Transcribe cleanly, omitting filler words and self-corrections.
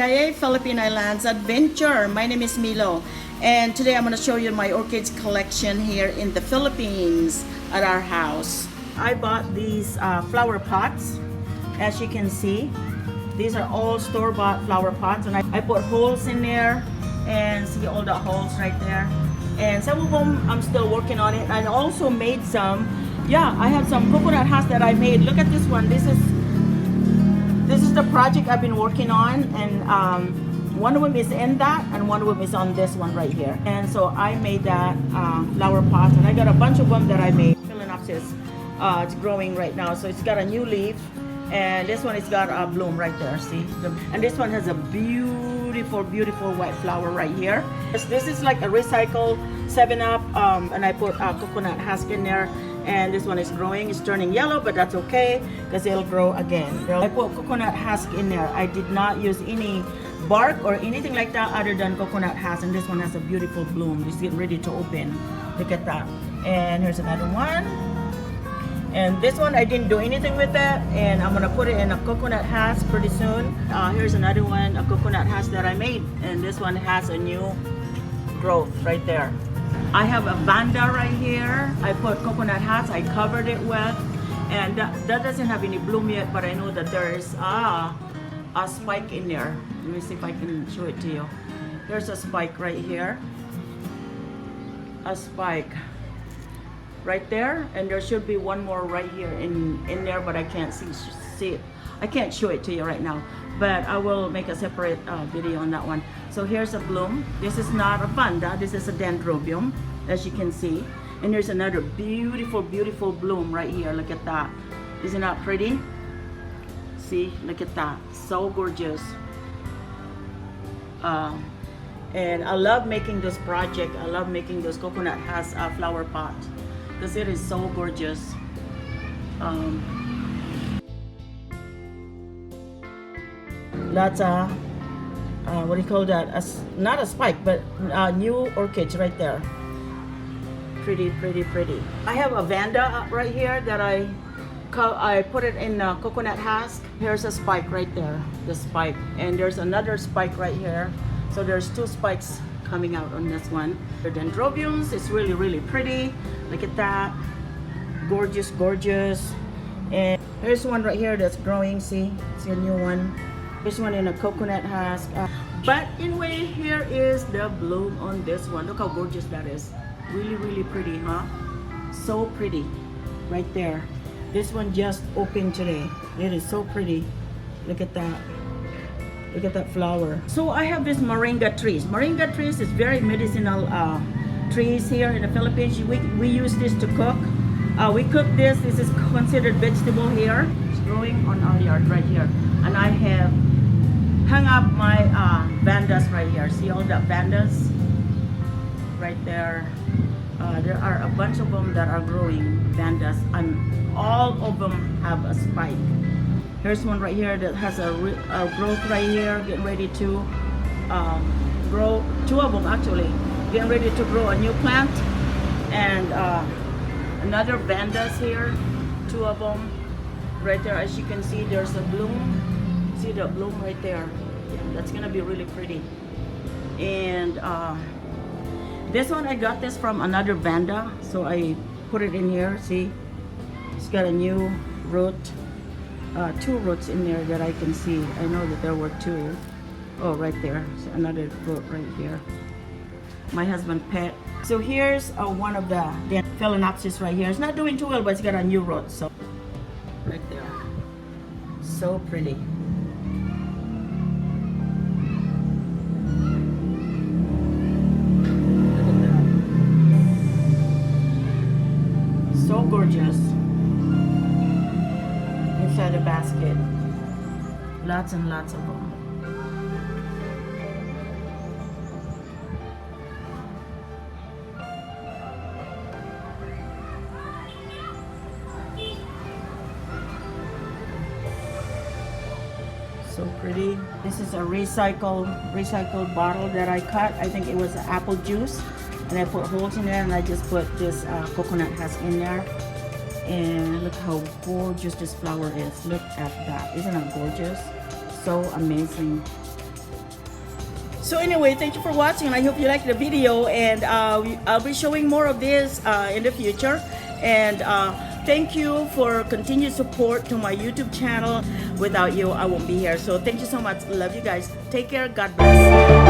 CIA Philippine Islands Adventure. My name is Milo, and today I'm going to show you my orchids collection here in the Philippines at our house. I bought these flower pots. As you can see, these are all store-bought flower pots, and I put holes in there, and see all the holes right there. And some of them I'm still working on it. I also made some. Yeah, I have some coconut hats that I made. Look at this one. This is the project I've been working on, and one of them is in that, and one of them is on this one right here. And so I made that flower pot, and I got a bunch of them that I made. Phalaenopsis, it's growing right now, so it's got a new leaf, and this one has got a bloom right there. See, and this one has a beautiful white flower right here. This is like a recycled 7-Up, and I put coconut husk in there. And this one is growing. It's turning yellow, but that's okay because it'll grow again. I put coconut husk in there. I did not use any bark or anything like that other than coconut husk. And this one has a beautiful bloom. It's getting ready to open. Look at that. And here's another one. And this one I didn't do anything with it, and I'm gonna put it in a coconut husk pretty soon. Here's another one, a coconut husk that I made, and this one has a new growth right there. I have a vanda right here. I put coconut husk, I covered it with, and that doesn't have any bloom yet, but I know that there is a spike in there. Let me see if I can show it to you. There's a spike right here. A spike right there, and there should be one more right here in there, but I can't see it. I can't show it to you right now, but I will make a separate video on that one. So here's a bloom. This is not a vanda, this is a dendrobium, as you can see. And there's another beautiful bloom right here. Look at that. Isn't that pretty? See, look at that. So gorgeous. And I love making this project. I love making those coconut husk flower pots because it is so gorgeous. Lots of what do you call that? Not a spike, but new orchids right there. Pretty. I have a vanda right here that I put it in a coconut husk. Here's a spike right there, the spike, and there's another spike right here. So there's two spikes coming out on this one. The dendrobiums is really pretty. Look at that, gorgeous. And here's one right here that's growing. See a new one. This one in a coconut husk. But anyway, here is the bloom on this one. Look how gorgeous that is. Really pretty, huh? So pretty right there. This one just opened today. It is so pretty. Look at that. Look at that flower. So I have this moringa trees. Moringa trees is very medicinal trees here in the Philippines. We use this to cook. We cook this. This is considered vegetable here. It's growing on our yard right here. And I have hung up my vandas right here. See all the vandas right there. There are a bunch of them that are growing vandas, and all of them have a spike. Here's one right here that has a growth right here, getting ready to grow. Two of them actually, getting ready to grow a new plant. And another vandas here, two of them right there. As you can see, there's a bloom. See the bloom right there. Yeah, that's gonna be really pretty. And this one, I got this from another vanda, so I put it in here. See, it's got a new root, two roots in there that I can see. I know that there were two. Oh, right there, so another root right here. My husband pet. So here's one of the Phalaenopsis right here. It's not doing too well, but it's got a new root. So right there, so pretty. So gorgeous. Inside a basket. Lots and lots of them. So pretty. This is a recycled bottle that I cut. I think it was apple juice. And I put holes in there, and I just put this coconut husk in there. And look how gorgeous this flower is. Look at that. Isn't that gorgeous? So amazing. So anyway, thank you for watching, and I hope you liked the video, and I'll be showing more of this in the future. And thank you for continued support to my YouTube channel. Without you, I won't be here. So thank you so much. Love you guys. Take care. God bless.